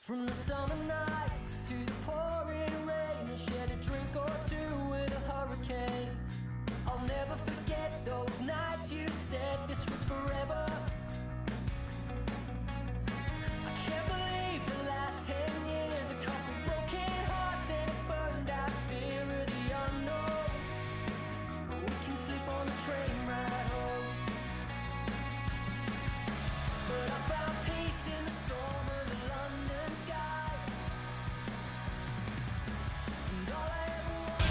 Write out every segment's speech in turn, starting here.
From the summer nights to the pouring rain, I shared a drink or two with a hurricane. I'll never forget those nights you said this was forever. I can't believe the last 10 years, a couple broken hearts and a burned out fear of the unknown. But we can sleep on the train ride home. But I found peace in the storm of the London sky. And all I ever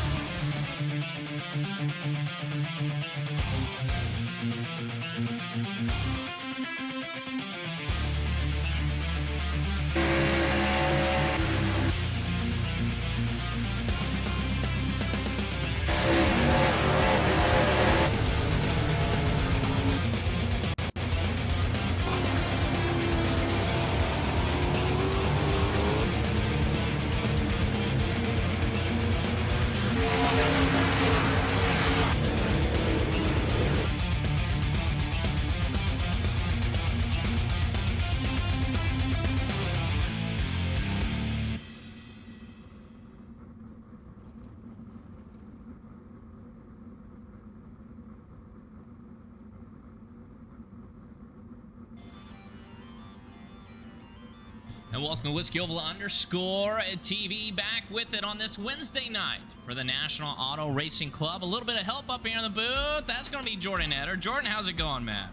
And welcome to Whiskey Oval _TV, back with it on this Wednesday night for the National Auto Racing Club. A little bit of help up here in the booth. That's going to be Jordan Eder. Jordan, how's it going, man?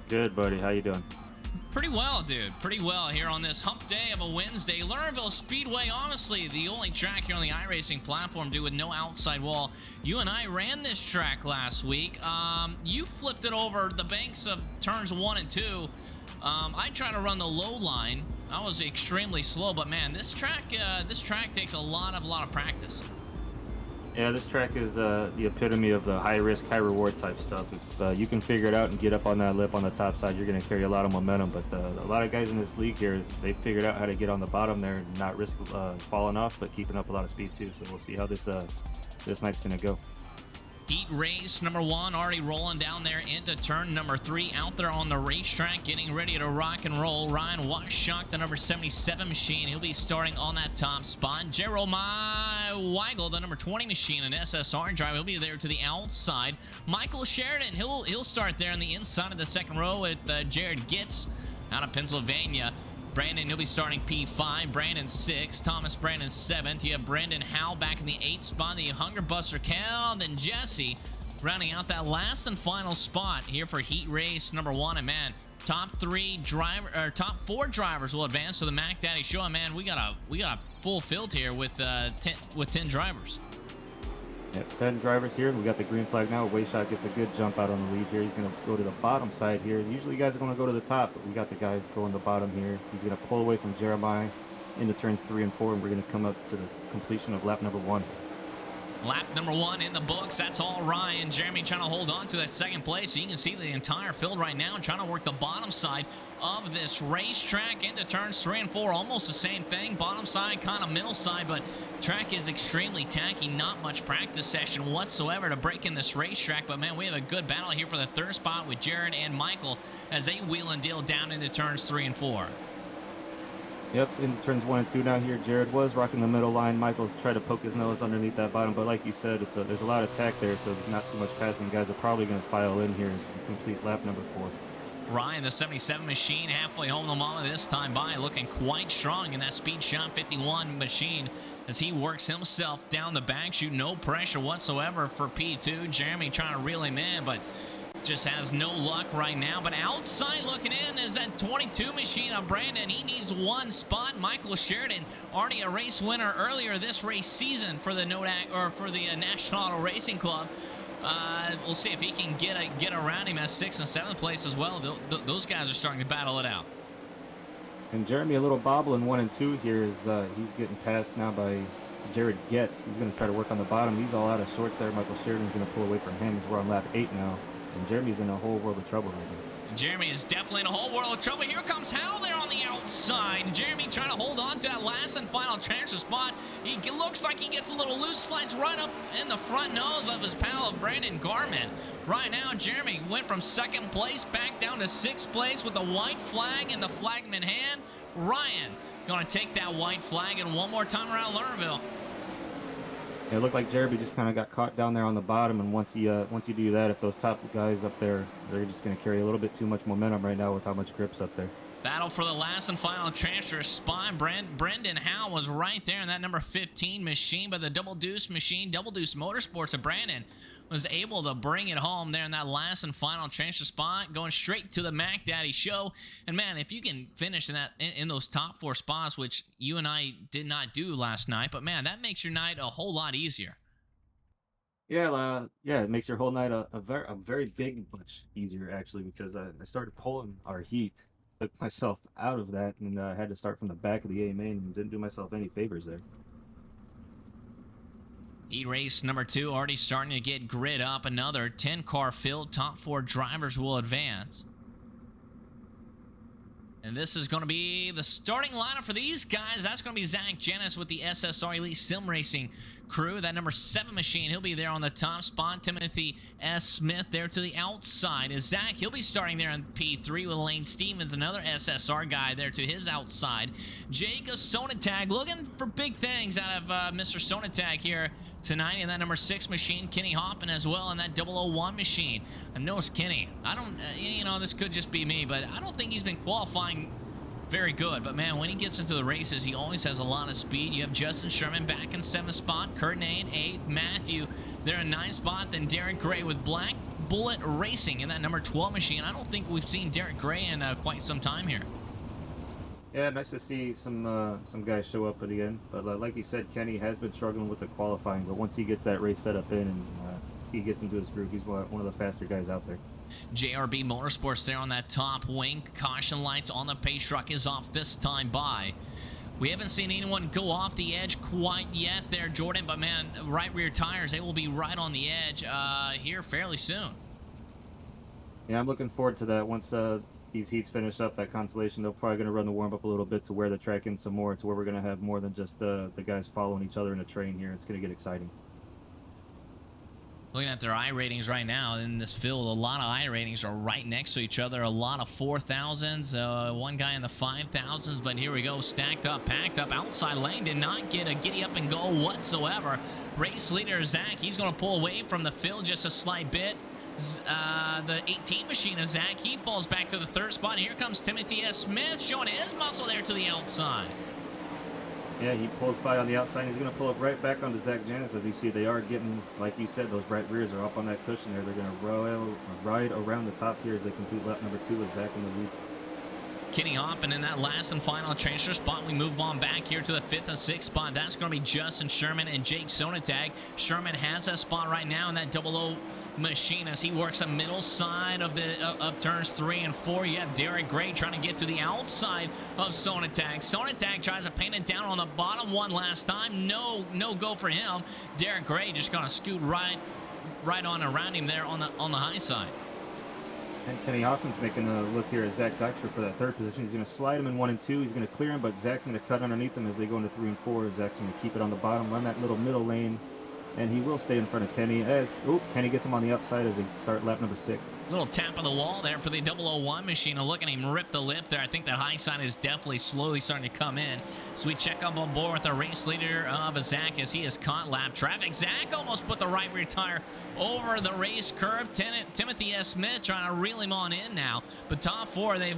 Good, buddy. How you doing? Pretty well, dude. Pretty well here on this hump day of a Wednesday. Lernerville Speedway, honestly, the only track here on the Iracing platform, dude, with no outside wall. You and I ran this track last week. You flipped it over the banks of turns 1 and 2. I tried to run the low line. I was extremely slow, but man, this track takes a lot of practice. Yeah, this track is the epitome of the high risk, high reward type stuff. If you can figure it out and get up on that lip on the top side, you're going to carry a lot of momentum. But a lot of guys in this league here, they figured out how to get on the bottom there and not risk falling off, but keeping up a lot of speed too. So we'll see how this night's going to go. Heat race number 1 already rolling down there into turn number 3, out there on the racetrack, getting ready to rock and roll. Ryan Washock, the number 77 machine, he'll be starting on that top spot. Jeremiah Weigel, the number 20 machine, an SSR driver, he'll be there to the outside. Michael Sheridan, he'll start there on the inside of the second row with Jared Gitz out of Pennsylvania. Brandon, he'll be starting P5. Brandon 6th. Thomas Brandon 7th. You have Brandon Howell back in the 8th spot. The Hunger Buster Cal. Then Jesse rounding out that last and final spot here for heat race number 1. And man, top 4 drivers will advance to the Mac Daddy Show. And man, we got a full field here with 10 drivers. Yep, 10 drivers here. We got the green flag now. Wayshot gets a good jump out on the lead here. He's going to go to the bottom side here. Usually guys are going to go to the top, but we got the guys going to the bottom here. He's going to pull away from Jeremiah into turns 3 and 4, and we're going to come up to the completion of lap number 1. Lap number 1 in the books. That's all Ryan. Jeremy trying to hold on to that second place. So you can see the entire field right now trying to work the bottom side of this racetrack into turns 3 and 4. Almost the same thing. Bottom side, kind of middle side, but track is extremely tacky. Not much practice session whatsoever to break in this racetrack. But man, we have a good battle here for the 3rd spot with Jared and Michael as they wheel and deal down into turns 3 and 4. Yep, in turns 1 and 2 now here. Jared was rocking the middle line. Michael tried to poke his nose underneath that bottom, but like you said, there's a lot of tack there, so there's not too much passing. Guys are probably going to file in here as we complete lap number 4. Ryan, the 77 machine, halfway home the mile this time by, looking quite strong in that Speed Shot 51 machine as he works himself down the back chute. No pressure whatsoever for P2. Jeremy trying to reel him in, but just has no luck right now. But outside looking in is that 22 machine of Brandon. He needs 1 spot. Michael Sheridan, already a race winner earlier this race season for the National Auto Racing Club. We'll see if he can get around him at 6th and 7th place as well. Those guys are starting to battle it out. And Jeremy a little bobble in 1 and 2 here as he's getting passed now by Jared Getz. He's going to try to work on the bottom. He's all out of sorts there. Michael Sheridan's going to pull away from him as we're on lap 8 now. And Jeremy's in a whole world of trouble right now. Jeremy is definitely in a whole world of trouble. Here comes Hal there on the outside. Jeremy trying to hold on to that last and final transfer spot. He looks like he gets a little loose, slides right up in the front nose of his pal of Brandon Garman. Right now, Jeremy went from 2nd place back down to 6th place with a white flag in the flagman hand. Ryan Going to take that white flag and one more time around Lernerville. Yeah, it looked like Jeremy just kind of got caught down there on the bottom, and once you do that, if those top guys up there, they're just going to carry a little bit too much momentum right now with how much grip's up there. Battle for the last and final transfer spot. Brendan Howe was right there in that number 15 machine, but the Double Deuce machine, Double Deuce Motorsports of Brandon, was able to bring it home there in that last and final transfer spot, going straight to the Mac Daddy show. And man, if you can finish in those top 4 spots, which you and I did not do last night, but man, that makes your night a whole lot easier. Yeah, it makes your whole night a very big much easier actually, because I started pulling our heat, took myself out of that, and I had to start from the back of the A main and didn't do myself any favors there. Heat race number 2 already starting to get grid up. Another 10-car field. Top 4 drivers will advance. And this is going to be the starting lineup for these guys. That's going to be Zach Janis with the SSR Elite Sim Racing crew. That number 7 machine, he'll be there on the top spot. Timothy S. Smith there to the outside. Is Zach, he'll be starting there on P3 with Lane Stevens, another SSR guy there to his outside. Jacob Sonatag looking for big things out of Mr. Sonatag here tonight in that number 6 machine. Kenny Hoffman as well in that 001 machine. I noticed Kenny, I don't, this could just be me, but I don't think he's been qualifying very good. But man, when he gets into the races, he always has a lot of speed. You have Justin Sherman back in 7th spot, Kurt Nain 8th, Matthew there in 9th spot, then Derek Gray with Black Bullet Racing in that number 12 machine. I don't think we've seen Derek Gray in quite some time here. Yeah, nice to see some guys show up at the end. But like you said, Kenny has been struggling with the qualifying, but once he gets that race set up in and he gets into his groove, he's one of the faster guys out there. JRB Motorsports there on that top wing. Caution lights on the pace truck is off this time by. We haven't seen anyone go off the edge quite yet there, Jordan, but man, right rear tires, they will be right on the edge here fairly soon. Yeah, I'm looking forward to that. Once these heats finish up, that consolation, they're probably going to run the warm-up a little bit to wear the track in some more, to where we're going to have more than just the guys following each other in a train here. It's going to get exciting. Looking at their I ratings right now in this field, a lot of I ratings are right next to each other. A lot of 4,000s, one guy in the 5,000s, but here we go, stacked up, packed up. Outside lane did not get a giddy up and go whatsoever. Race leader Zach, he's going to pull away from the field just a slight bit. The 18 machine of Zach, he falls back to the 3rd spot. Here comes Timothy S. Smith showing his muscle there to the outside. Yeah, he pulls by on the outside. He's going to pull up right back onto Zach Janis. As you see, they are getting, like you said, those right rears are up on that cushion there. They're going to ride around the top here as they complete lap number 2 with Zach in the lead. Kenny Hoffman in that last and final transfer spot. We move on back here to the 5th and 6th spot. That's going to be Justin Sherman and Jake Sonatag. Sherman has that spot right now in that 00 machine as he works the middle side of turns 3 and 4. You have Derek Gray trying to get to the outside of Sonatag. Sonatag tries to paint it down on the bottom one last time. No go for him. Derek Gray just going to scoot right on around him there on the high side. And Kenny Hoffman's making a look here at Zach Dykstra for that 3rd position. He's going to slide him in 1 and 2. He's going to clear him, but Zach's going to cut underneath him as they go into 3 and 4. Zach's going to keep it on the bottom, run that little middle lane, and he will stay in front of Kenny as Kenny gets him on the outside as they start lap number 6. Little tap of the wall there for the 001 machine. And look at him rip the lip there. I think that high side is definitely slowly starting to come in. So we check up on board with the race leader of Zach as he is caught lap traffic. Zach almost put the right rear tire over the race curb. Timothy S. Smith trying to reel him on in now. But top 4, they've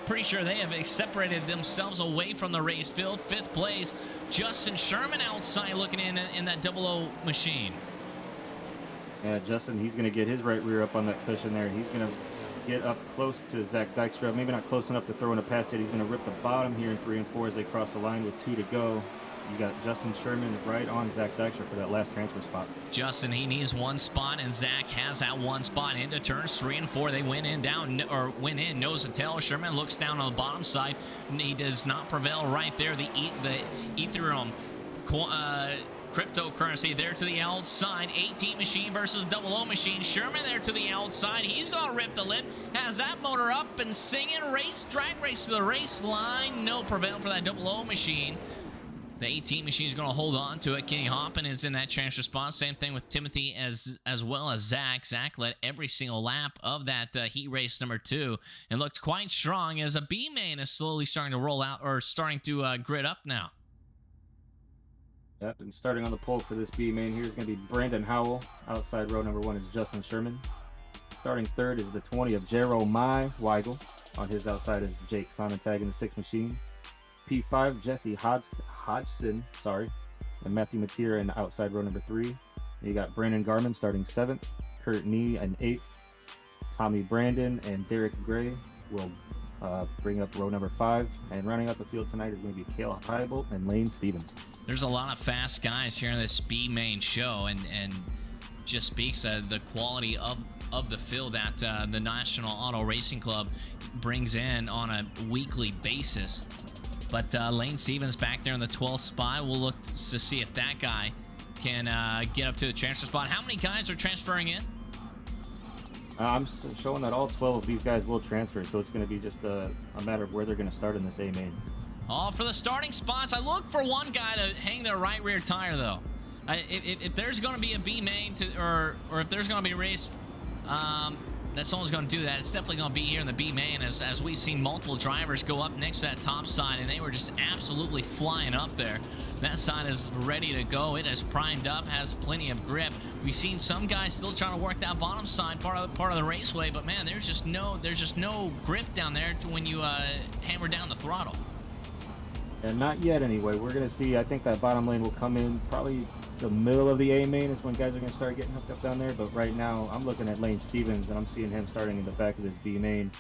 pretty sure they have separated themselves away from the race field. 5th place, Justin Sherman outside looking in that 00 machine. Yeah, Justin, he's going to get his right rear up on that cushion there. He's going to get up close to Zach Dykstra. Maybe not close enough to throw in a pass yet. He's going to rip the bottom here in 3 and 4 as they cross the line with 2 to go. You got Justin Sherman right on Zach Dykstra for that last transfer spot. Justin, he needs 1 spot, and Zach has that 1 spot into turns 3 and 4. They went in, nose to tail. Sherman looks down on the bottom side. He does not prevail right there. The Ethereum cryptocurrency there to the outside. 18 machine versus 00 machine. Sherman there to the outside. He's going to rip the lip. Has that motor up and singing. Drag race to the race line. No prevail for that 00 machine. The 18 machine is going to hold on to it. Kenny Hoppin is in that transfer spot. Same thing with Timothy as well as Zach. Zach led every single lap of that heat race number 2 and looked quite strong as a B main is slowly starting to roll out or starting to grid up now. Yep, and starting on the pole for this B main here is going to be Brandon Howell. Outside row number 1 is Justin Sherman. Starting third is the 20 of Jeremiah Weigel. On his outside is Jake Sonnentag in the 6 machine. P5, Jesse Hodgson, and Matthew Mateer in outside row number 3. You got Brandon Garman starting 7th, Kurt Nee in 8th, Tommy Brandon and Derek Gray will bring up row number 5. And rounding out the field tonight is going to be Cale Heibolt and Lane Stevens. There's a lot of fast guys here in this B main show, and just speaks of the quality of the field that the National Auto Racing Club brings in on a weekly basis. But Lane Stevens back there in the 12th spot. We'll look to see if that guy can get up to the transfer spot. How many guys are transferring in? I'm showing that all 12 of these guys will transfer, so it's going to be just a matter of where they're going to start in this A main. Oh, for the starting spots, I look for one guy to hang their right rear tire, though. If there's going to be a B main or if there's going to be a race that someone's going to do that, it's definitely going to be here in the B main, as we've seen multiple drivers go up next to that top side, and they were just absolutely flying up there. That side is ready to go. It is primed up, has plenty of grip. We've seen some guys still trying to work that bottom side part of the raceway, but man, there's just no grip down there when you hammer down the throttle. And not yet anyway. We're going to see, I think that bottom lane will come in probably the middle of the A main is when guys are going to start getting hooked up down there. But right now, I'm looking at Lane Stevens, and I'm seeing him starting in the back of this B main.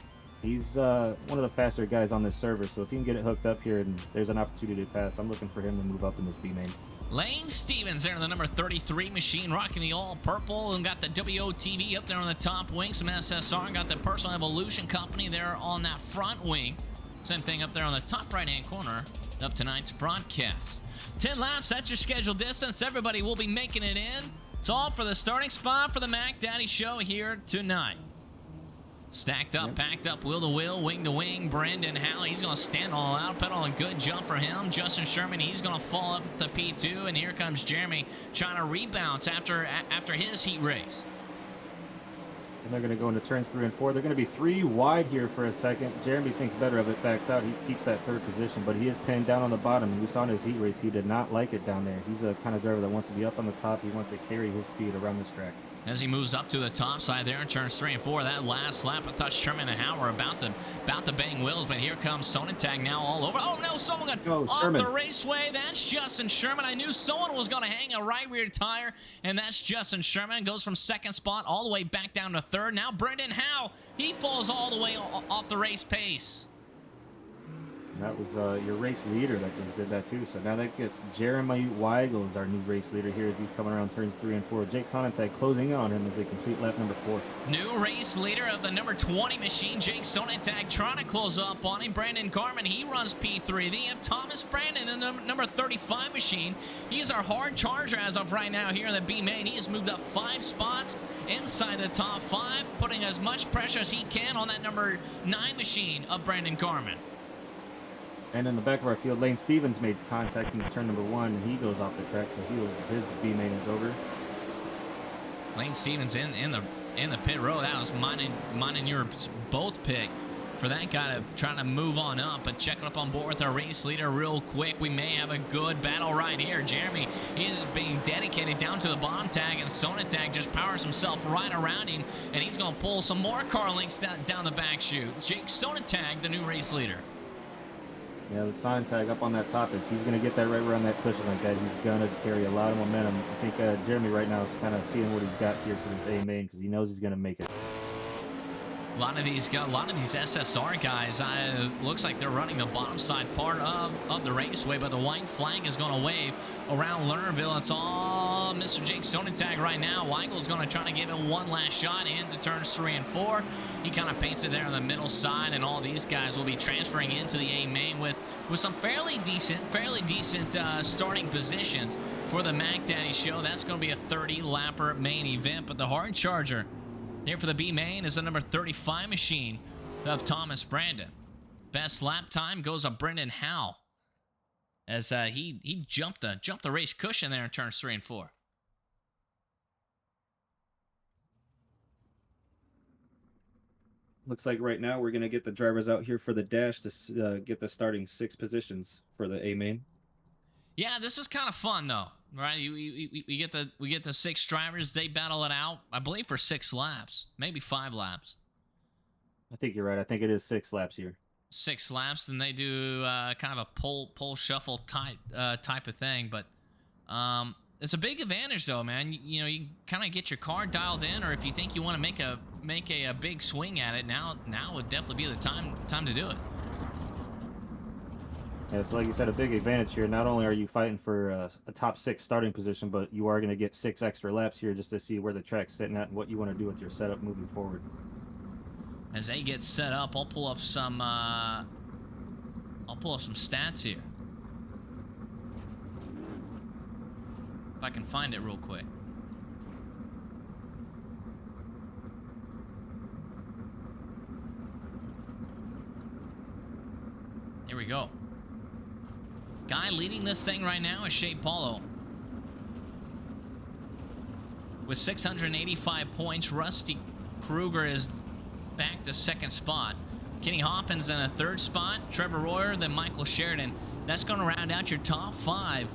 He's one of the faster guys on this server, so if he can get it hooked up here and there's an opportunity to pass, I'm looking for him to move up in this B main. Lane Stevens there in the number 33 machine, rocking the all purple, and got the WOTV up there on the top wing, some SSR, and got the Personal Evolution Company there on that front wing. Same thing up there on the top right-hand corner of tonight's broadcast. 10 laps, that's your scheduled distance. Everybody will be making it in. It's all for the starting spot for the Mac Daddy Show here tonight. Stacked up, packed up, wheel to wheel, wing to wing. Brandon Howell, he's going to stand all out. Pedal a good jump for him. Justin Sherman, he's going to fall up to P2. And here comes Jeremy trying to rebounce after his heat race. And they're going to go into turns 3 and 4. They're going to be 3 wide here for a second. Jeremy thinks better of it, backs out. He keeps that third position, but he is pinned down on the bottom. And we saw in his heat race, he did not like it down there. He's a kind of driver that wants to be up on the top. He wants to carry his speed around this track. As he moves up to the top side there in turns 3 and 4, that last lap, I thought Sherman and Howell were about to bang wheels, but here comes Sonnentag now all over. Oh no, someone got off Sherman. the raceway. That's Justin Sherman. I knew someone was going to hang a right rear tire, and that's Justin Sherman. Goes from second spot all the way back down to third. Now Brendan Howell, he falls all the way off the race pace. And that was your race leader that just did that too. So now that gets Jeremy Weigel as our new race leader here as he's coming around turns 3 and 4. Jake Sonnentag closing in on him as they complete lap number 4. New race leader of the number 20 machine, Jake Sonnentag, trying to close up on him. Brandon Garman, he runs P3. Then you have Thomas Brandon in the number 35 machine. He's our hard charger as of right now here in the B main. He has moved up 5 spots inside the top 5, putting as much pressure as he can on that number 9 machine of Brandon Garman. And in the back of our field, Lane Stevens made contact in turn number 1, and he goes off the track, so his B main is over. Lane Stevens in the pit row. That was mine and yours both pick for that guy to try to move on up. But checking up on board with our race leader real quick. We may have a good battle right here. Jeremy, he is being dedicated down to the bottom tag, and Sonnentag just powers himself right around him, and he's going to pull some more car links down the back chute. Jake Sonnentag, the new race leader. Yeah, the Sonnentag up on that top, if he's going to get that right around that cushion like that, he's going to carry a lot of momentum. I think Jeremy right now is kind of seeing what he's got here for this A main because he knows he's going to make it. A lot of these SSR guys, looks like they're running the bottom side part of the raceway, but the white flag is going to wave around Lernerville. It's all Mr. Jake Sonnentag right now. Weigel is going to try to give it one last shot into turns 3 and 4. He kind of paints it there on the middle side, and all these guys will be transferring into the A main with some fairly decent starting positions for the Mac Daddy Show. That's going to be a 30-lapper main event, but the hard charger here for the B main is the number 35 machine of Thomas Brandon. Best lap time goes to Brendan Howell. as he jumped the race cushion there in turns 3 and 4. Looks like right now we're going to get the drivers out here for the dash to get the starting 6 positions for the A main. Yeah, this is kind of fun though, right? We get the 6 drivers. They battle it out, I believe, for 6 laps, maybe 5 laps. I think you're right. I think it is 6 laps here. 6 laps, then they do kind of a pole shuffle type of thing. But it's a big advantage though, man. You kind of get your car dialed in, or if you think you want to make a big swing at it, now would definitely be the time to do it. Yeah, so like you said, a big advantage here. Not only are you fighting for a top 6 starting position, but you are going to get 6 extra laps here just to see where the track's sitting at and what you want to do with your setup moving forward. As they get set up, I'll pull up some stats here. If I can find it real quick. Here we go. Guy leading this thing right now is Shea Paulo with 685 points. Rusty Kruger is back to 2nd spot. Kenny Hoppin's in a 3rd spot. Trevor Royer, then Michael Sheridan. That's going to round out your top 5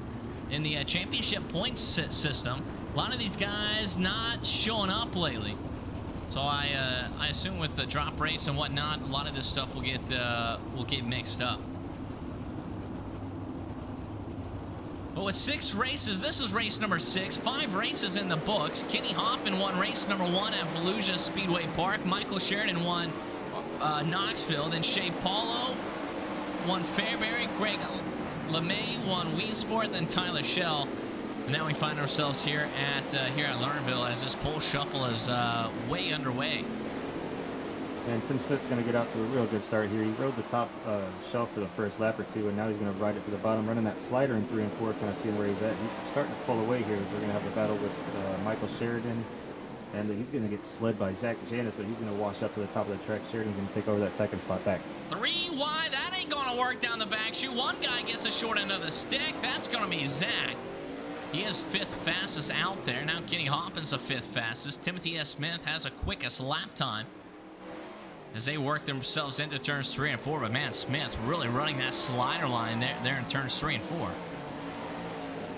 in the championship points system. A lot of these guys not showing up lately, so I assume with the drop race and whatnot, a lot of this stuff will get mixed up. But with 6 races, this is race number 6, 5 races in the books. Kenny Hoffman won race number 1 at Volusia Speedway Park. Michael Sheridan won Knoxville. Then Shea Paulo won Fairbury. Greg LeMay won Weensport. Then Tyler Schell. And now we find ourselves here at Lernerville as this pole shuffle is way underway. And Tim Smith's going to get out to a real good start here. He rode the top shelf for the first lap or 2, and now he's going to ride it to the bottom, running that slider in 3 and 4, kind of seeing where he's at. He's starting to pull away here. We're going to have a battle with Michael Sheridan, and he's going to get sled by Zach Janis, but he's going to wash up to the top of the track. Sheridan's going to take over that 2nd spot back. 3 wide, that ain't going to work down the back chute. One guy gets a short end of the stick. That's going to be Zach. He is 5th fastest out there. Now Kenny Hoppin's the 5th fastest. Timothy S. Smith has a quickest lap time as they work themselves into turns 3 and 4. But man, Smith really running that slider line there in turns 3 and 4.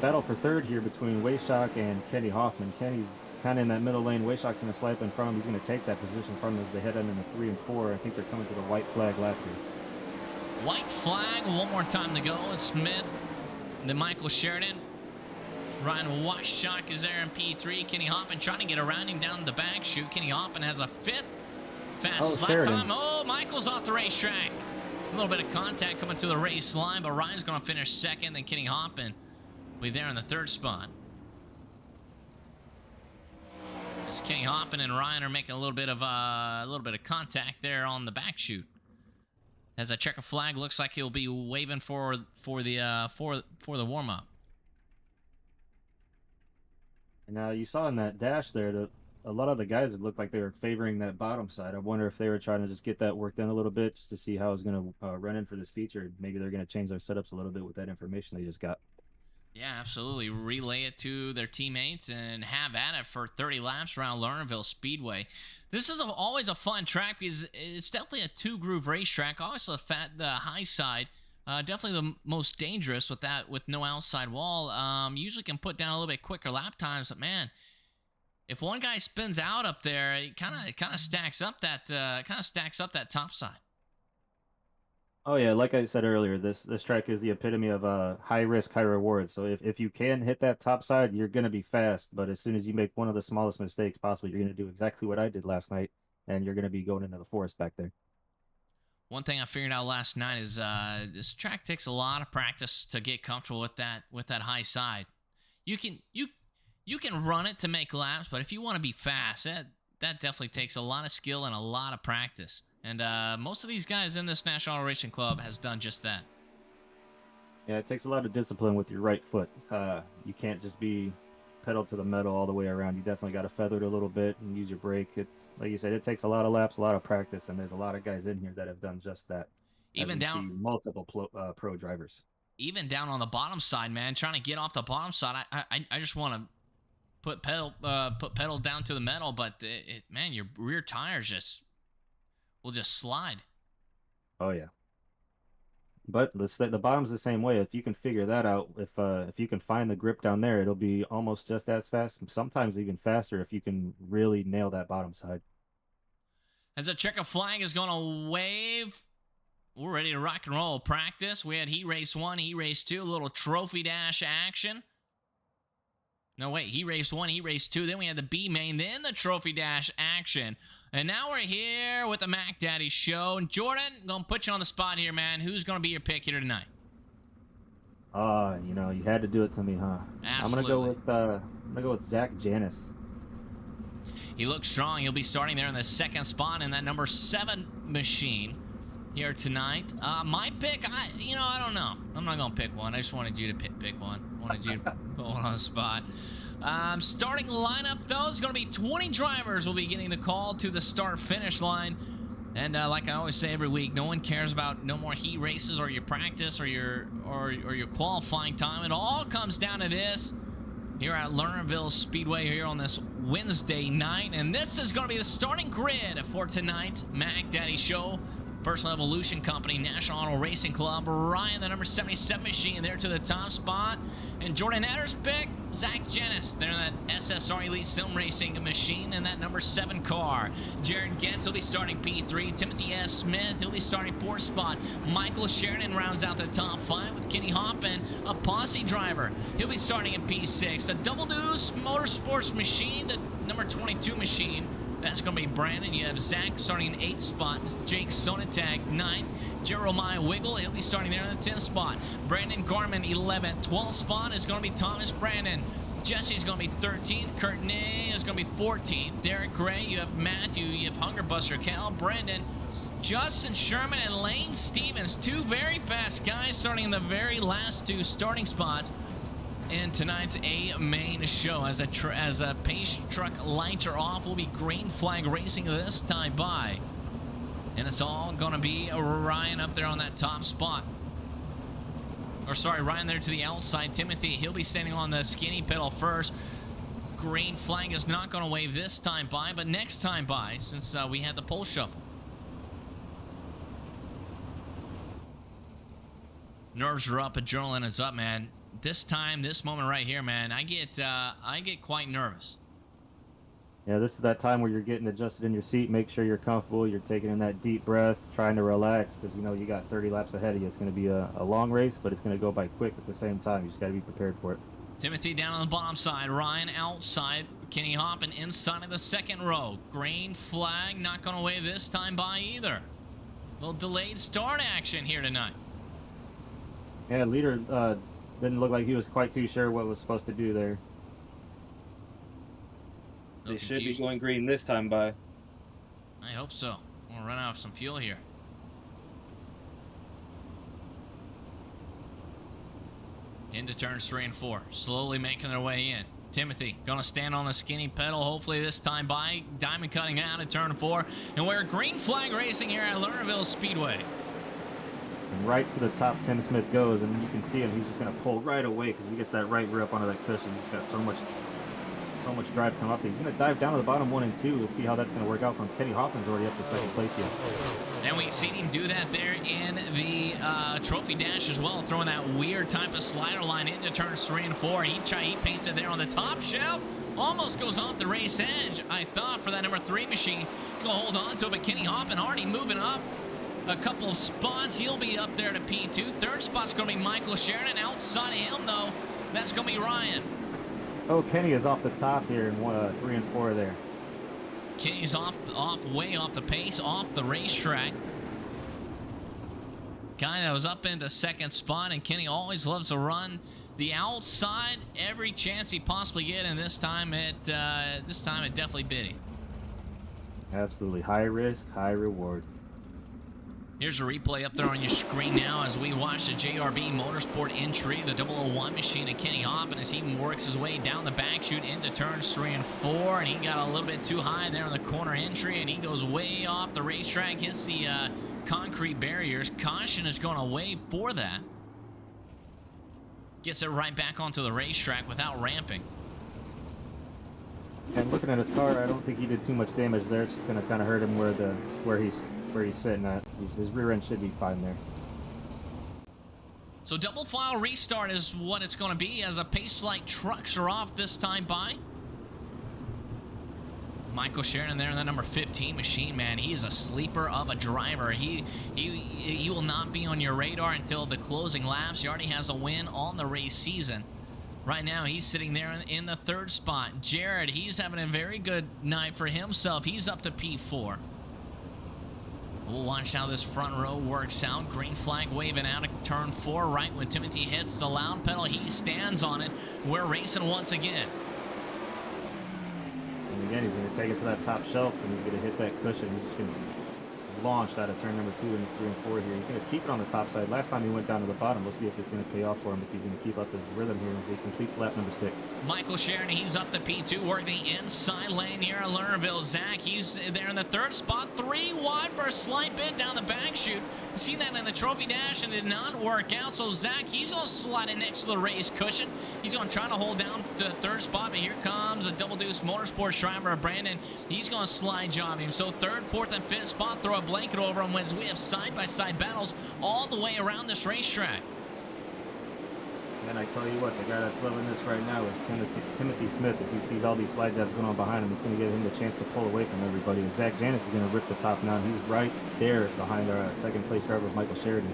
Battle for 3rd here between Wayshock and Kenny Hoffman. Kenny's kind of in that middle lane. Wayshock's going to slide up in front of him. He's going to take that position from him as they head into the 3 and 4. I think they're coming to the white flag lap here. White flag, one more time to go. It's Smith, then Michael Sheridan. Ryan Wayshock is there in P3. Kenny Hoffman trying to get around him down the back chute. Kenny Hoffman has a 5th fastest lap time. Oh, Michael's off the racetrack. A little bit of contact coming to the race line, but Ryan's going to finish 2nd. Then Kenny Hoffman will be there in the 3rd spot. As Kenny Hoffman and Ryan are making a little bit of contact there on the back chute. As a checker flag, looks like he'll be waving for the warm up. And you saw in that dash there that a lot of the guys, it looked like they were favoring that bottom side. I wonder if they were trying to just get that worked in a little bit just to see how it's going to run in for this feature. Maybe they're going to change their setups a little bit with that information they just got. Yeah, absolutely. Relay it to their teammates and have at it for 30 laps around Lernerville Speedway. This is always a fun track because it's definitely a 2-groove racetrack. Obviously, the high side, definitely the most dangerous with no outside wall. Usually can put down a little bit quicker lap times, but man, if one guy spins out up there, it kind of stacks up that top side. Oh yeah, like I said earlier, this track is the epitome of high risk, high reward. So if you can hit that top side, you're going to be fast. But as soon as you make one of the smallest mistakes possible, you're going to do exactly what I did last night, and you're going to be going into the forest back there. One thing I figured out last night is this track takes a lot of practice to get comfortable with that high side. You can run it to make laps, but if you want to be fast, that definitely takes a lot of skill and a lot of practice. And most of these guys in this National Auto Racing Club has done just that. Yeah, it takes a lot of discipline with your right foot. You can't just be pedal to the metal all the way around. You definitely got to feather it a little bit and use your brake. It's like you said, it takes a lot of laps, a lot of practice, and there's a lot of guys in here that have done just that. Even down multiple pro drivers. even down on the bottom side, man, trying to get off the bottom side. I just want to put pedal down to the metal, but man, your rear tires will just slide. Oh yeah. But the bottom's the same way. If you can figure that out, if you can find the grip down there, it'll be almost just as fast, sometimes even faster if you can really nail that bottom side. As a checker flag is going to wave, we're ready to rock and roll practice. We had Heat Race 1, Heat Race 2, a little trophy dash action. No, wait, Heat Race 1, Heat Race 2, then we had the B main, then the trophy dash action. And now we're here with the Mac Daddy Show. And Jordan, gonna put you on the spot here, man. Who's gonna be your pick here tonight? You know, you had to do it to me, huh? Absolutely. I'm gonna go with Zach Janis. He looks strong. He'll be starting there in the second spot in that number 7 machine here tonight. My pick, I don't know. I'm not gonna pick one. I just wanted you to pick one. Wanted you to put one on the spot. Starting lineup, though, is going to be 20 drivers will be getting the call to the start-finish line. And like I always say every week, no one cares about no more heat races or your practice or your qualifying time. It all comes down to this here at Lernerville Speedway here on this Wednesday night. And this is going to be the starting grid for tonight's Mac Daddy Show. Personal Evolution Company, National Auto Racing Club, Ryan, the number 77 machine, there to the top spot. And Jordan Etter's pick, Zach Janis, there in that SSR Elite Sim Racing machine in that number 7 car. Jared Getz will be starting P3. Timothy S. Smith, he'll be starting 4th spot. Michael Sheridan rounds out the top 5 with Kenny Hoppin, a posse driver. He'll be starting in P6. The Double Deuce Motorsports machine, the number 22 machine, that's going to be Brandon. You have Zach starting in 8th spot. Jake Sonatag, 9th. Jeremiah Wiggle, he'll be starting there in the 10th spot. Brandon Garman, 11th. 12th spot is going to be Thomas Brandon. Jesse's going to be 13th. Kurt Ney is going to be 14th. Derek Gray, you have Matthew. You have Hungerbuster, Cal, Brandon, Justin Sherman, and Lane Stevens. 2 very fast guys starting in the very last 2 starting spots in tonight's A-main show. As a pace truck lights are off, will be green flag racing this time by. And it's all going to be Ryan up there on that top spot. Or sorry, Ryan there to the outside. Timothy, he'll be standing on the skinny pedal first. Green flag is not going to wave this time by, but next time by, since we had the pole shuffle. Nerves are up, adrenaline is up, man. This time, this moment right here, man, I get quite nervous. Yeah, this is that time where you're getting adjusted in your seat. Make sure you're comfortable. You're taking in that deep breath, trying to relax, because you know you got 30 laps ahead of you. It's going to be a long race, but it's going to go by quick at the same time. You just got to be prepared for it. Timothy down on the bottom side, Ryan outside, Kenny Hoppin inside of the second row. Green flag, not going to wave this time by either. A little delayed start action here tonight. Yeah, leader didn't look like he was quite too sure what was supposed to do there. They should be going green this time by. I hope so. We'll run out of some fuel here. Into turns 3 and 4. Slowly making their way in. Timothy gonna stand on the skinny pedal, hopefully this time by. Diamond cutting out at turn 4. And we're green flag racing here at Lernerville Speedway. And right to the top, Tim Smith goes, and you can see him. He's just going to pull right away because he gets that right rear up onto that cushion. He's got so much drive coming off there. He's going to dive down to the bottom 1 and 2. We'll see how that's going to work out from Kenny Hoffman's already up to second place here. And we've seen him do that there in the trophy dash as well, throwing that weird type of slider line into turns 3 and 4. He paints it there on the top shelf. Almost goes off the race edge, I thought, for that number 3 machine. He's going to hold on to it, but Kenny Hoffman already moving up a couple of spots. He'll be up there to P2. Third spot's going to be Michael Sheridan. Outside of him, though, that's going to be Ryan. Oh, Kenny is off the top here in 3 and 4 there. Kenny's way off the pace, off the racetrack. Guy that was up into second spot, and Kenny always loves to run the outside every chance he possibly get, and this time it definitely bit him. Absolutely. High risk, high reward. Here's a replay up there on your screen now as we watch the JRB Motorsport entry, the 001 machine of Kenny Hoppin as he works his way down the back chute into turns 3 and 4, and he got a little bit too high there on the corner entry, and he goes way off the racetrack, hits the concrete barriers. Caution is going to wave for that. Gets it right back onto the racetrack without ramping. And looking at his car, I don't think he did too much damage there. It's just going to kind of hurt him where he's sitting at. His rear end should be fine there. So double file restart is what it's going to be as a pace light trucks are off this time by. Michael Sheridan there in the number 15 machine, man. He is a sleeper of a driver. He will not be on your radar until the closing laps. He already has a win on the race season. Right now, he's sitting there in the 3rd spot. Jared, he's having a very good night for himself. He's up to P4. We'll watch how this front row works out. Green flag waving out of turn 4 right when Timothy hits the loud pedal. He stands on it. We're racing once again. And again, he's going to take it to that top shelf, and he's going to hit that cushion. He's just going to launch out of turn number 2 and 3 and 4 here. He's going to keep it on the top side. Last time he went down to the bottom. We'll see if it's going to pay off for him, if he's going to keep up his rhythm here as he completes lap number 6. Michael Sheridan, he's up to P2, working the inside lane here at Lernerville. Zach, he's there in the 3rd spot, 3 wide for a slight bit down the back chute. You seen that in the trophy dash and it did not work out. So Zach, he's going to slide in next to the race cushion. He's going to try to hold down the 3rd spot, but here comes a Double Deuce Motorsports driver, Brandon. He's going to slide job him. So 3rd, 4th, and 5th spot, throw a blanket over him when we have side-by-side battles all the way around this racetrack. And I tell you what, the guy that's loving this right now is Timothy Smith. As he sees all these slide jobs going on behind him, it's going to give him the chance to pull away from everybody. And Zach Janis is going to rip the top now. He's right there behind our 2nd place driver, Michael Sheridan.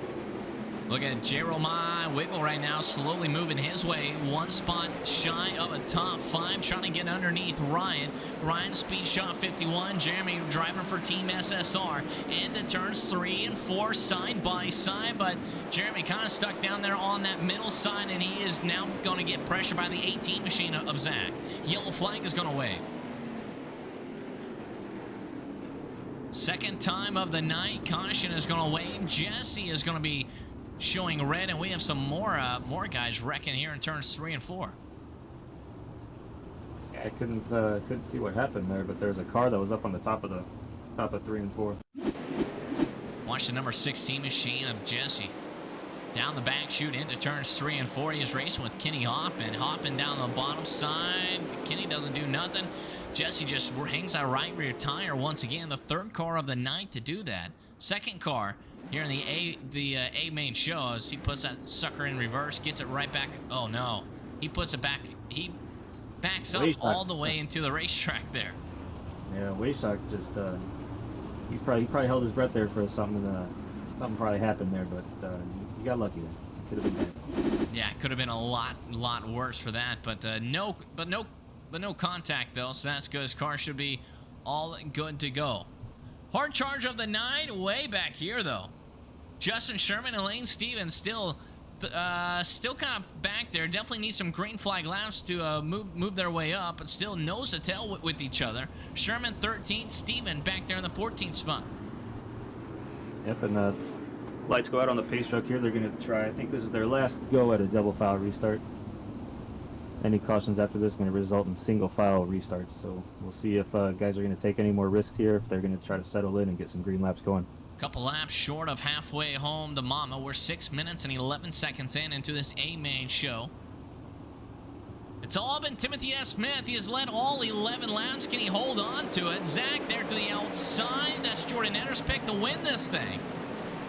Look at Jeremiah Wiggle right now, slowly moving his way. 1 spot shy of a top 5, trying to get underneath Ryan. Ryan speed shot 51. Jeremy driving for Team SSR. Into turns 3 and 4, side by side. But Jeremy kind of stuck down there on that middle side, and he is now going to get pressure by the 18 machine of Zach. Yellow flag is going to wave. 2nd time of the night. Caution is going to wave. Jesse is going to be showing red, and we have some more guys wrecking here in turns 3 and 4. Yeah, I couldn't see what happened there, but there's a car that was up on the top of 3 and 4. Watch the number 16 machine of Jesse. Down the back chute into turns 3 and 4. He is racing with Kenny Hoffman. Hoffman down the bottom side. Kenny doesn't do nothing. Jesse just hangs that right rear tire once again. The 3rd car of the night to do that. 2nd car here in the A main show as he puts that sucker in reverse, gets it right back. Oh no, he puts it back. He backs up all the way into the racetrack there. Yeah, Wayshock just he probably held his breath there for something. Something probably happened there, but he got lucky there. Could have been bad. Yeah, it could have been a lot worse for that, but no contact though, so that's good. His car should be all good to go. Hard charge of the night, way back here though. Justin Sherman and Lane Stevens still kind of back there. Definitely need some green flag laps to move their way up, but still nose to tail with each other. Sherman 13th, Steven back there in the 14th spot. Yep, and lights go out on the pace truck here. They're going to try, I think this is their last go at a double file restart. Any cautions after this are going to result in single file restarts. So we'll see if guys are going to take any more risks here, if they're going to try to settle in and get some green laps going. Couple laps short of halfway home to Mama. We're 6 minutes and 11 seconds into this A-main show. It's all been Timothy S. Smith. He has led all 11 laps. Can he hold on to it? Zach there to the outside. That's Jordan Etter's pick to win this thing.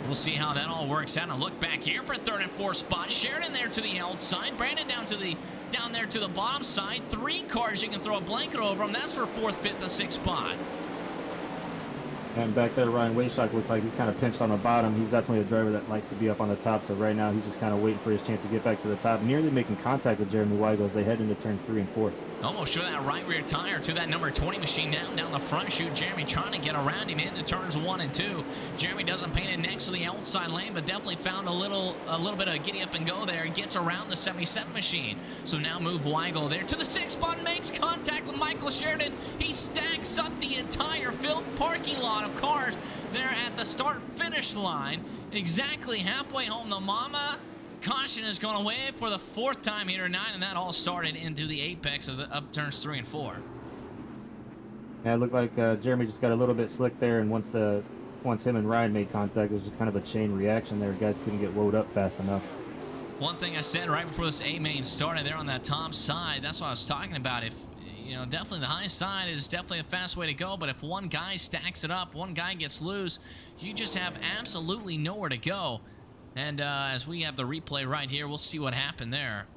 We'll see how that all works out. And look back here for 3rd and 4th spot. Sheridan there to the outside. Brandon down there to the bottom side. 3 cars you can throw a blanket over them. That's for 4th, 5th, and 6th spot. And back there, Ryan Wayshock looks like he's kind of pinched on the bottom. He's definitely a driver that likes to be up on the top. So right now, he's just kind of waiting for his chance to get back to the top. Nearly making contact with Jeremy Weigel as they head into turns 3 and 4. Almost show that right rear tire to that number 20 machine down the front chute. Jeremy trying to get around him into turns 1 and 2. Jeremy doesn't paint it next to the outside lane, but definitely found a little bit of giddy up and go there. Gets around the 77 machine. So now move Weigel there to the 6th spot, makes contact with Michael Sheridan. He stacks up the entire filled parking lot of cars there at the start-finish line. Exactly halfway home to Mama. Caution is going to wave for the 4th time here tonight, and that all started into the apex of turns 3 and 4. Yeah, it looked like Jeremy just got a little bit slick there, and once him and Ryan made contact, it was just kind of a chain reaction there. Guys couldn't get woed up fast enough. One thing I said right before this A main started there on that top side, that's what I was talking about. If, you know, definitely the high side is definitely a fast way to go, but if one guy stacks it up, one guy gets loose, you just have absolutely nowhere to go. And as we have the replay right here, we'll see what happened there.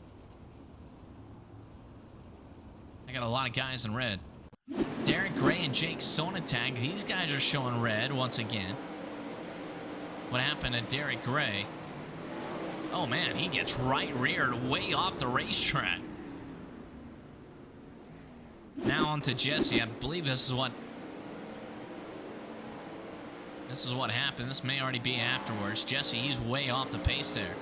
I got a lot of guys in red. Derek Gray and Jake Sonatag, these guys are showing red once again. What happened to Derek Gray? Oh man, he gets right reared way off the racetrack. Now on to Jesse. I believe this is what happened. This may already be afterwards. Jesse, he's way off the pace there.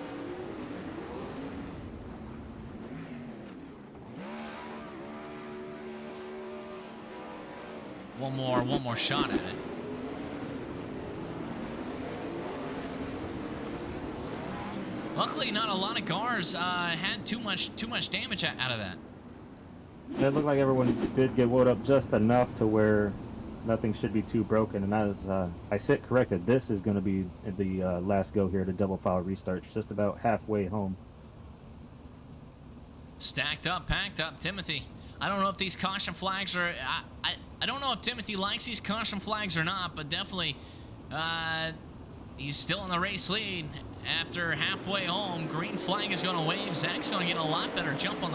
One more shot at it. Luckily, not a lot of cars had too much damage out of that. It looked like everyone did get wound up just enough to where nothing should be too broken. And as I sit corrected, this is going to be the last go here to double file restart. Just about halfway home. Stacked up, packed up, Timothy. I don't know if these caution flags are... I don't know if Timothy likes these caution flags or not, but definitely he's still in the race lead. After halfway home, green flag is going to wave. Zach's going to get a lot better jump on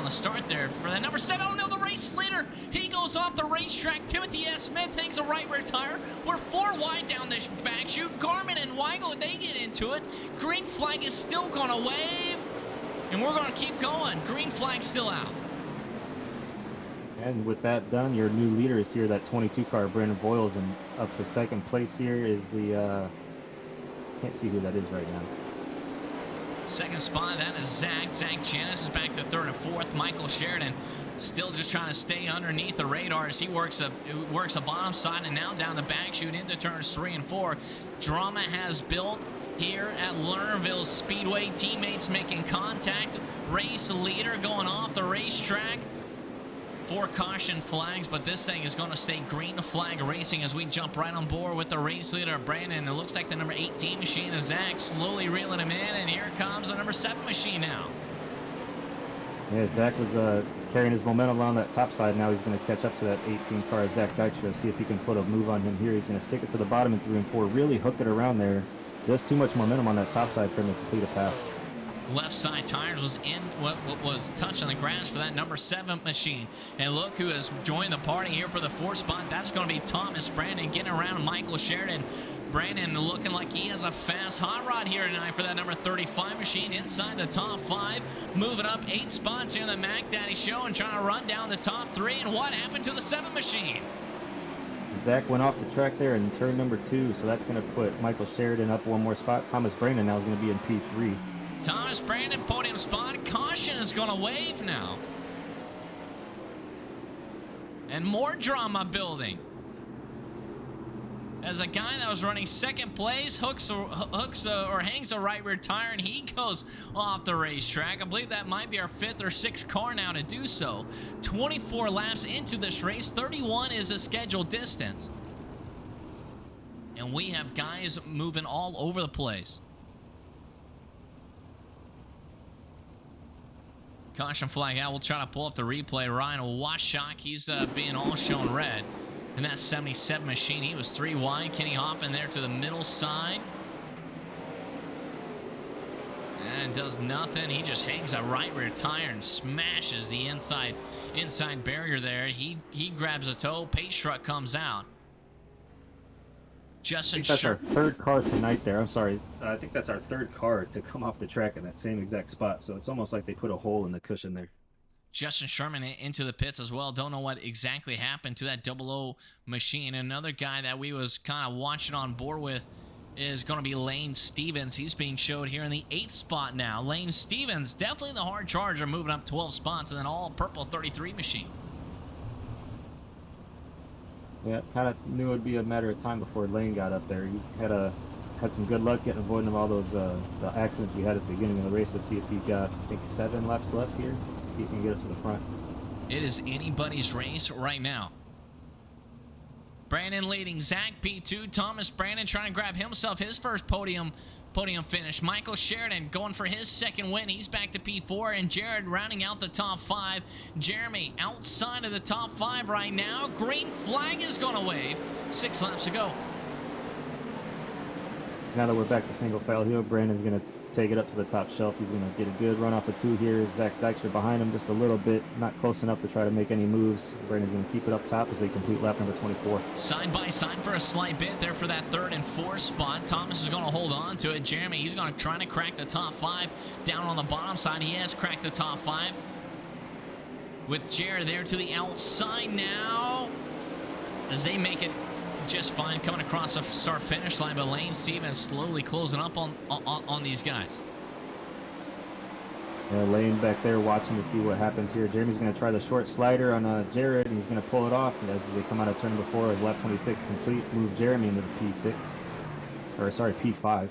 the start there for that number 7. Oh no, the race leader, he goes off the racetrack. Timothy S. Smith takes a right rear tire. We're 4 wide down this back chute. Garmin and Weigel, they get into it. Green flag is still going to wave, and we're going to keep going. Green flag still out. And with that done, your new leader is here, that 22 car, Brandon Boyles, and up to second place here is the, can't see who that is right now. Second spot, that is Zach. Zach Janis is back to third and fourth. Michael Sheridan still just trying to stay underneath the radar as he works a bottom side and now down the back chute into turns 3 and 4. Drama has built here at Lernerville Speedway. Teammates making contact. Race leader going off the racetrack. 4 caution flags, but this thing is going to stay green flag racing as we jump right on board with the race leader, Brandon. It looks like the number 18 machine is Zach, slowly reeling him in, and here comes the number 7 machine now. Yeah, Zach was carrying his momentum on that top side. Now he's going to catch up to that 18 car, Zach Dykstra, see if he can put a move on him here. He's going to stick it to the bottom in 3 and 4, really hook it around there. Just too much momentum on that top side for him to complete a pass. Left side tires was in what was touching the grass for that number 7 machine. And look who has joined the party here for the 4th spot. That's going to be Thomas Brandon getting around Michael Sheridan. Brandon looking like he has a fast hot rod here tonight for that number 35 machine inside the top 5. Moving up 8 spots here in the Mac Daddy show and trying to run down the top 3. And what happened to the 7 machine? Zach went off the track there in turn number 2, so that's going to put Michael Sheridan up 1 more spot. Thomas Brandon now is going to be in P3. Thomas Brandon, podium spot. Caution is going to wave now. And more drama building. As a guy that was running second place hangs a right rear tire and he goes off the racetrack. I believe that might be our 5th or 6th car now to do so. 24 laps into this race. 31 is the scheduled distance. And we have guys moving all over the place. Caution flag out. We'll try to pull up the replay. Ryan Washak, he's being all shown red. And that 77 machine, he was 3 wide. Kenny Hoppin there to the middle side. And does nothing. He just hangs a right rear tire and smashes the inside barrier there. He grabs a toe. Pace truck comes out. Justin, I think that's our 3rd car tonight there. I'm sorry. I think that's our 3rd car to come off the track in that same exact spot. So it's almost like they put a hole in the cushion there. Justin Sherman into the pits as well. Don't know what exactly happened to that 00 machine. Another guy that we was kind of watching on board with is going to be Lane Stevens. He's being showed here in the 8th spot now. Lane Stevens, definitely the hard charger, moving up 12 spots, and then all purple 33 machine. Yeah, kind of knew it would be a matter of time before Lane got up there. He had some good luck getting avoiding all those the accidents we had at the beginning of the race. Let's see if he got, I think, 7 laps left here. See if he can get up to the front. It is anybody's race right now. Brandon leading Zach P2. Thomas Brandon trying to grab himself his first podium podium finish. Michael Sheridan going for his second win. He's back to P4, and Jared rounding out the top 5. Jeremy outside of the top 5 right now. Green flag is going to wave. 6 laps to go. Now that we're back to single file here, Brandon's going to take it up to the top shelf. He's going to get a good run off of 2 here. Zach Dykstra behind him just a little bit, not close enough to try to make any moves. Brandon's going to keep it up top as they complete lap number 24. Side by side for a slight bit there for that 3rd and 4th spot. Thomas is going to hold on to it. Jeremy, he's going to try to crack the top 5. Down on the bottom side, he has cracked the top 5. With Jared there to the outside now, as they make it just fine coming across the start-finish line, but Lane Stevens slowly closing up on these guys. Lane back there watching to see what happens here. Jeremy's going to try the short slider on Jared, and he's going to pull it off. And as they come out of turn before, lap 26 complete, move Jeremy into the P6. Or, sorry, P5.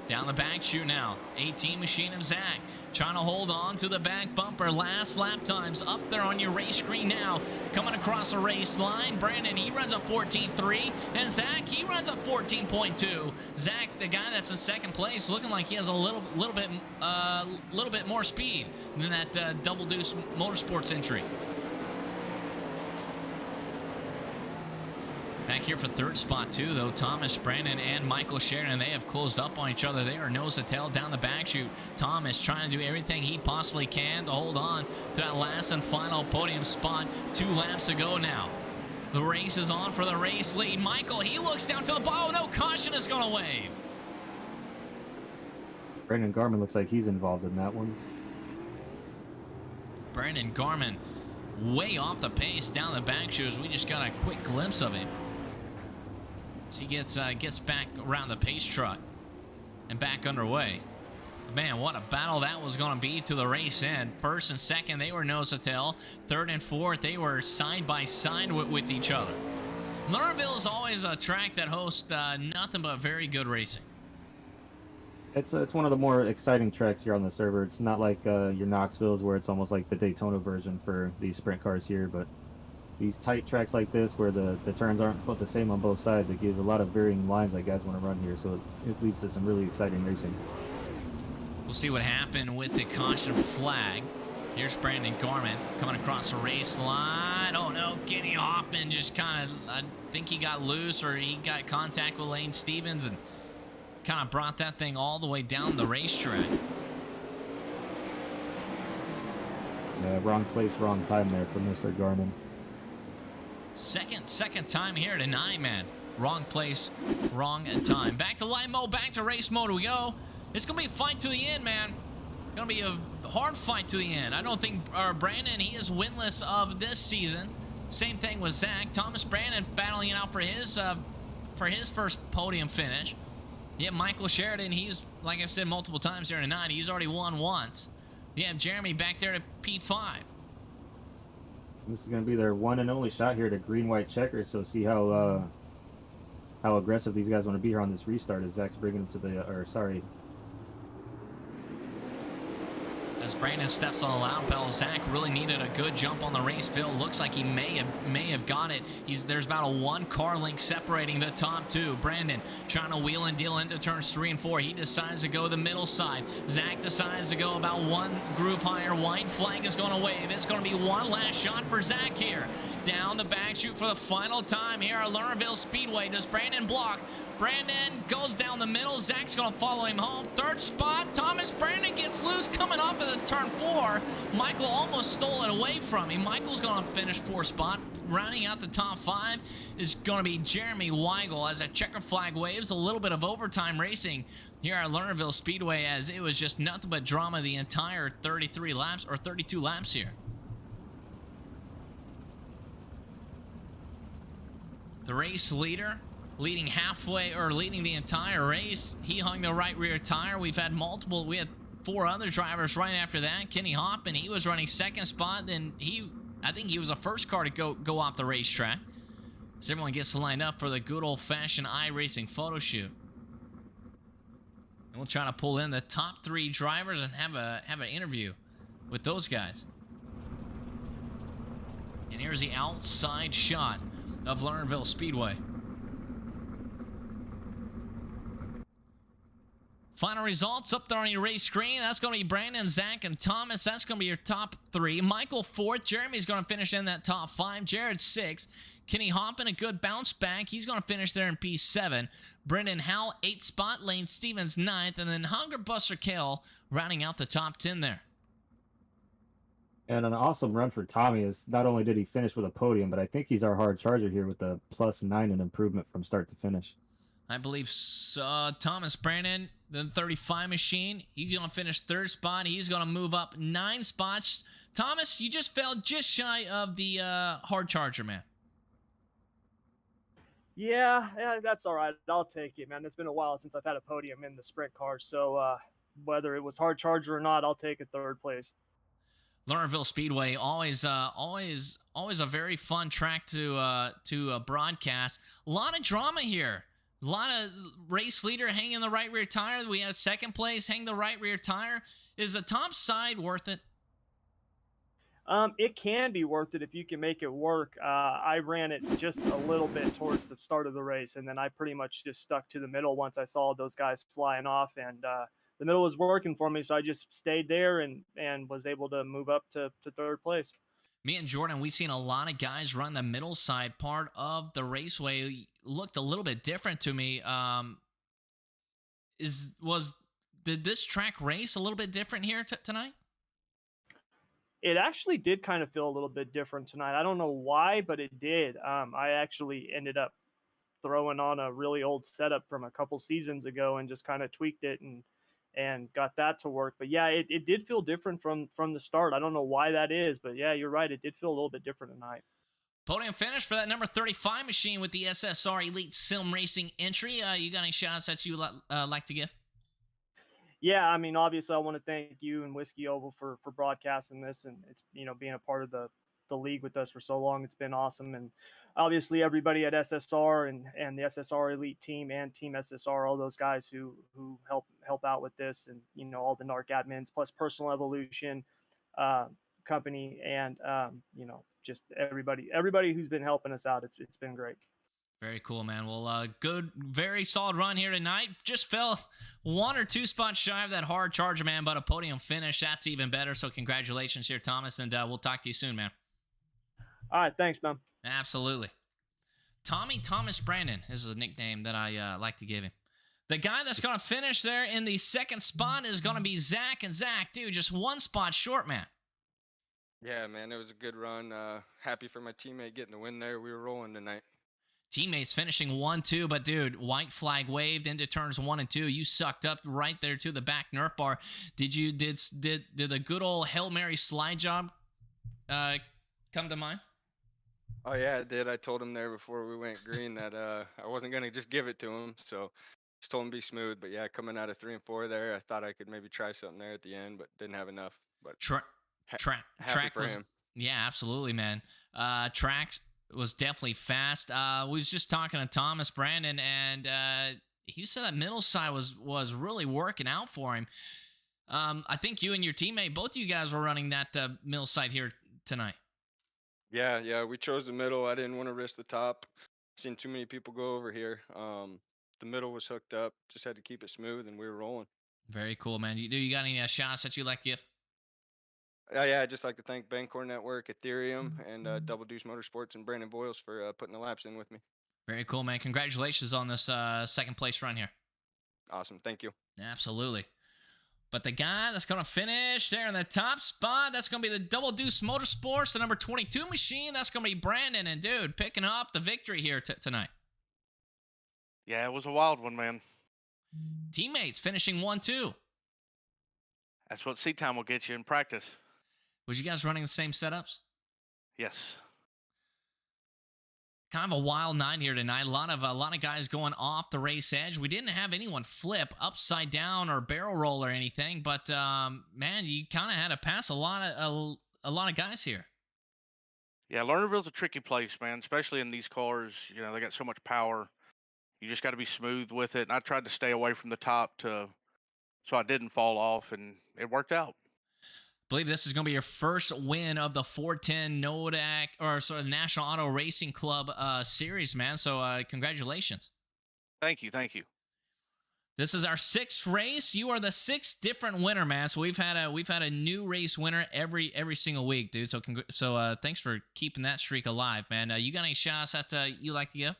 Down the back chute now. 18 machine of Zach. Trying to hold on to the back bumper. Last lap times up there on your race screen now. Coming across the race line. Brandon, he runs a 14.3. And Zach, he runs a 14.2. Zach, the guy that's in second place, looking like he has a little bit more speed than that Double Deuce Motorsports entry. Back here for 3rd spot, too, though. Thomas, Brandon, and Michael Sheridan, they have closed up on each other. They are nose to tail down the back chute. Thomas trying to do everything he possibly can to hold on to that last and final podium spot. 2 laps to go now. The race is on for the race lead. Michael, he looks down to the bottom. No, caution is going to wave. Brandon Garman looks like he's involved in that one. Brandon Garman way off the pace down the back chute. We just got a quick glimpse of him. He gets back around the pace truck and back underway. Man, what a battle that was going to be to the race end. 1st and 2nd, they were nose to tail. 3rd and 4th, they were side by side with each other. Lernerville is always a track that hosts nothing but very good racing. It's one of the more exciting tracks here on the server. It's not like your Knoxville's where it's almost like the Daytona version for these sprint cars here, but these tight tracks like this where the turns aren't put the same on both sides, it gives a lot of varying lines that guys want to run here, so it leads to some really exciting racing. We'll see what happened with the caution flag. Here's Brandon Garman coming across the race line. Oh no, Kenny Hoffman just kind of, I think he got loose or he got contact with Lane Stevens and kind of brought that thing all the way down the racetrack. Yeah, wrong place, wrong time there for Mr. Garman. Second time here tonight, man. Wrong place, wrong time. Back to live mode, back to race mode we go. It's going to be a fight to the end, man. Going to be a hard fight to the end. I don't think Brandon, he is winless of this season. Same thing with Zach. Thomas Brandon battling it out for his first podium finish. Yeah, Michael Sheridan, he's, like I've said multiple times here tonight, he's already won once. You have Jeremy back there to P5. This is going to be their one and only shot here to green-white checkers, so see how aggressive these guys want to be here on this restart as Zach's bringing them to the, As Brandon steps on the loud pedal, Zach really needed a good jump on the race field. Looks like he may have got it. There's about a 1 car length separating the top 2. Brandon trying to wheel and deal into turns 3 and 4. He decides to go the middle side. Zach decides to go about 1 groove higher. White flag is going to wave. It's going to be one last shot for Zach here. Down the back chute for the final time here at Lernerville Speedway. Does Brandon block? Brandon goes down the middle. Zach's going to follow him home. 3rd spot. Thomas Brandon gets loose coming off of the turn 4. Michael almost stole it away from him. Michael's going to finish 4th spot. Rounding out the top 5 is going to be Jeremy Weigel as a checker flag waves. A little bit of overtime racing here at Lernerville Speedway as it was just nothing but drama the entire 33 laps or 32 laps here. The race leader leading the entire race. He hung the right rear tire. We had 4 other drivers right after that. Kenny Hoffman, he was running 2nd spot. Then I think he was the first car to go off the racetrack. So everyone gets lined up for the good old-fashioned iRacing photo shoot. And we'll try to pull in the top 3 drivers and have an interview with those guys. And here's the outside shot of Lernerville Speedway. Final results up there on your race screen. That's going to be Brandon, Zach, and Thomas. That's going to be your top 3. Michael 4th. Jeremy's going to finish in that top 5. Jared 6th. Kenny Hoppin, a good bounce back. He's going to finish there in P7. Brendan Howell, 8th spot. Lane Stevens, 9th. And then Hunger Buster Kale rounding out the top 10 there. And an awesome run for Tommy is not only did he finish with a podium, but I think he's our hard charger here with a +9 in improvement from start to finish. I believe Thomas Brandon, the 35 machine, he's going to finish 3rd spot. He's going to move up 9 spots. Thomas, you just fell just shy of the hard charger, man. Yeah, that's all right. I'll take it, man. It's been a while since I've had a podium in the sprint car, so whether it was hard charger or not, I'll take a 3rd place. Lernerville Speedway, always a very fun track to broadcast. A lot of drama here. A lot of race leader hanging the right rear tire. We had 2nd place hang the right rear tire. Is the top side worth it? It can be worth it if you can make it work. I ran it just a little bit towards the start of the race, and then I pretty much just stuck to the middle once I saw those guys flying off, and the middle was working for me, so I just stayed there and was able to move up to 3rd place. Me and Jordan, we've seen a lot of guys run the middle side part of the raceway. Looked a little bit different to me. Did this track race a little bit different here tonight? It actually did kind of feel a little bit different tonight. I don't know why, but it did. I actually ended up throwing on a really old setup from a couple seasons ago and just kind of tweaked it and got that to work. But yeah, it did feel different from the start. I don't know why that is, but yeah, you're right. It did feel a little bit different tonight. Podium finish for that number 35 machine with the SSR Elite Sim Racing entry. You got any shout-outs that you like to give? Yeah, I mean, obviously I want to thank you and Whiskey Oval for broadcasting this, and it's, being a part of the league with us for so long. It's been awesome. And obviously everybody at SSR and the SSR Elite team and Team SSR, all those guys who help out with this, and all the NARC admins plus Personal Evolution company, and just everybody who's been helping us out. It's been great. Very cool, man. Well, good, very solid run here tonight. Just fell 1 or 2 spots shy of that hard charger, man, but a podium finish, that's even better. So congratulations here, Thomas, and we'll talk to you soon, man. All right, thanks, man. Absolutely. Tommy Thomas Brandon is a nickname that I like to give him. The guy that's going to finish there in the 2nd spot is going to be Zach. And Zach, dude, just 1 spot short, man. Yeah, man, it was a good run. Happy for my teammate getting the win there. We were rolling tonight. Teammates finishing 1-2, but dude, white flag waved into turns 1 and 2. You sucked up right there to the back Nerf bar. Did the good old Hail Mary slide job come to mind? Oh yeah, it did. I told him there before we went green that I wasn't gonna just give it to him, so just told him to be smooth. But yeah, coming out of 3 and 4 there, I thought I could maybe try something there at the end, but didn't have enough. But track for was him. Yeah, absolutely, man. Track was definitely fast. We was just talking to Thomas Brandon, and he said that middle side was really working out for him. I think you and your teammate, both of you guys were running that middle side here tonight. Yeah, we chose the middle. I didn't want to risk the top. Seen too many people go over here. The middle was hooked up. Just had to keep it smooth, and we were rolling. Very cool, man. You got any shots that you like to give? Yeah, I'd just like to thank Bancor Network, Ethereum, and Double Deuce Motorsports and Brandon Boyles for putting the laps in with me. Very cool, man. Congratulations on this 2nd place run here. Awesome. Thank you. Absolutely. But the guy that's going to finish there in the top spot, that's going to be the Double Deuce Motorsports, the number 22 machine. That's going to be Brandon. And, dude, picking up the victory here tonight. Yeah, it was a wild one, man. Teammates finishing 1-2. That's what seat time will get you in practice. Was you guys running the same setups? Yes. Kind of a wild night here tonight. A lot of guys going off the race edge. We didn't have anyone flip upside down or barrel roll or anything, but man, you kind of had to pass a lot of guys here. Yeah, Lernerville's a tricky place, man, especially in these cars. They got so much power. You just got to be smooth with it. And I tried to stay away from the top so I didn't fall off, and it worked out. I believe this is going to be your first win of the 410 Nodak, or sort of National Auto Racing Club series, man. So congratulations. Thank you. This is our 6th race. You are the 6th different winner, man. So we've had a new race winner every single week, dude. So thanks for keeping that streak alive, man. You got any shots that you like to give?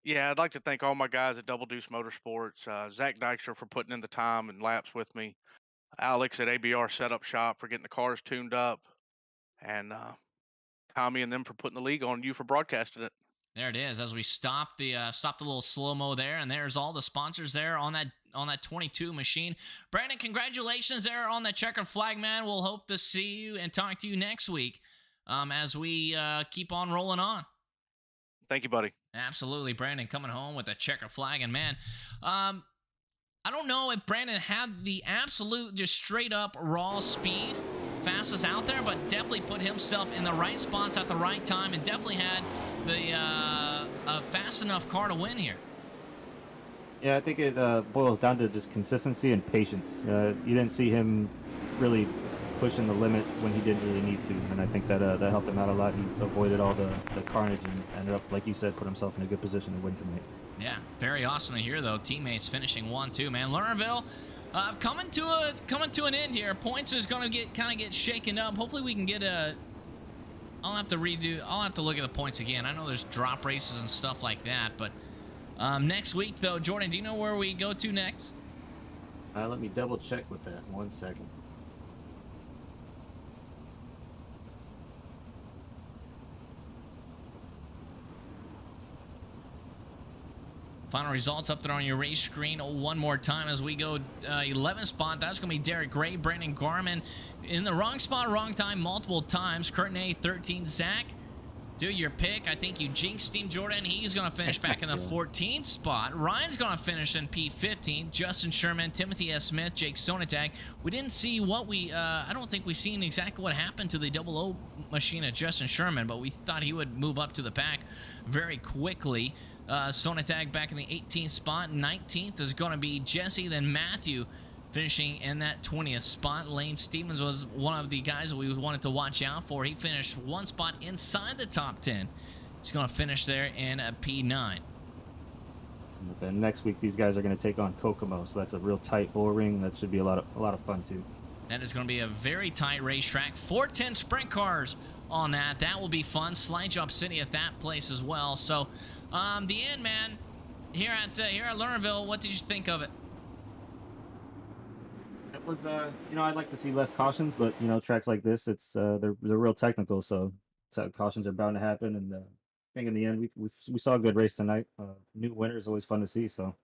Yeah, I'd like to thank all my guys at Double Deuce Motorsports, Zach Dykstra for putting in the time and laps with me, Alex at ABR Setup Shop for getting the cars tuned up, and Tommy and them for putting the league on, you for broadcasting it. There it is. As we stop the little slow mo there, and there's all the sponsors there on that 22 machine. Brandon, congratulations there on the checkered flag, man. We'll hope to see you and talk to you next week as we keep on rolling on. Thank you, buddy. Absolutely, Brandon coming home with a checkered flag, and man, I don't know if Brandon had the absolute just straight up raw speed fastest out there, but definitely put himself in the right spots at the right time, and definitely had the a fast enough car to win here. Yeah, I think it boils down to just consistency and patience. You didn't see him really pushing the limit when he didn't really need to, and I think that that helped him out a lot. He avoided all the carnage and ended up, like you said, put himself in a good position to win tonight. Yeah, very awesome to hear, though. Teammates finishing 1-2, man. Lernerville coming to an end here. Points is going to get shaken up. Hopefully we can get a... I'll have to look at the points again. I know there's drop races and stuff like that, but next week, though, Jordan, do you know where we go to next? Let me double check with that. 1 second. Final results up there on your race screen one more time as we go 11th spot. That's going to be Derek Gray, Brandon Garman in the wrong spot, wrong time multiple times. Curtin A, 13. Zach, do your pick. I think you jinxed him, Jordan. He's going to finish back in the 14th spot. Ryan's going to finish in P15. Justin Sherman, Timothy S. Smith, Jake Sonatag. We didn't see what I don't think we seen exactly what happened to the 00 machine at Justin Sherman, but we thought he would move up to the pack very quickly. Sonatag back in the 18th spot. 19th is going to be Jesse, then Matthew finishing in that 20th spot. Lane Stevens was one of the guys that we wanted to watch out for. He finished one spot inside the top 10. He's going to finish there in a P9. Then next week, these guys are going to take on Kokomo, so that's a real tight bull ring. That should be a lot of fun too. That is going to be a very tight racetrack. 410 sprint cars on that. That will be fun. Slide Jump City at that place as well. So, the end, man. Here at Lernerville, what did you think of it? It was, I'd like to see less cautions, but tracks like this, it's they're real technical, so cautions are bound to happen. And I think in the end, we saw a good race tonight. New winner is always fun to see, so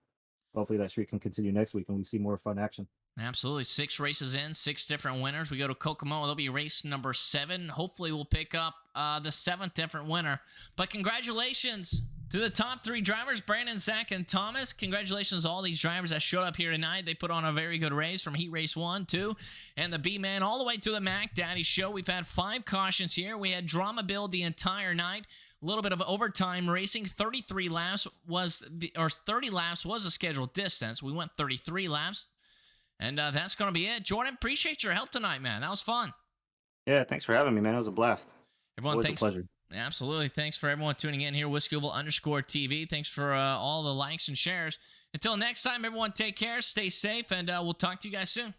hopefully that streak can continue next week and we see more fun action. Absolutely. 6 races in, 6 different winners. We go to Kokomo. That'll be race number 7. Hopefully we'll pick up the 7th different winner. But congratulations to the top 3 drivers, Brandon, Zach, and Thomas. Congratulations to all these drivers that showed up here tonight. They put on a very good race from Heat Race 1, 2, and the B-Man all the way to the Mac Daddy Show. We've had 5 cautions here. We had drama build the entire night. A little bit of overtime racing. 30 laps was the scheduled distance. We went 33 laps. And that's going to be it. Jordan, appreciate your help tonight, man. That was fun. Yeah, thanks for having me, man. It was a blast. Everyone, always thanks. a pleasure. Absolutely. Thanks for everyone tuning in here. Whiskeyville_TV. Thanks for all the likes and shares. Until next time, everyone, take care, stay safe, and we'll talk to you guys soon.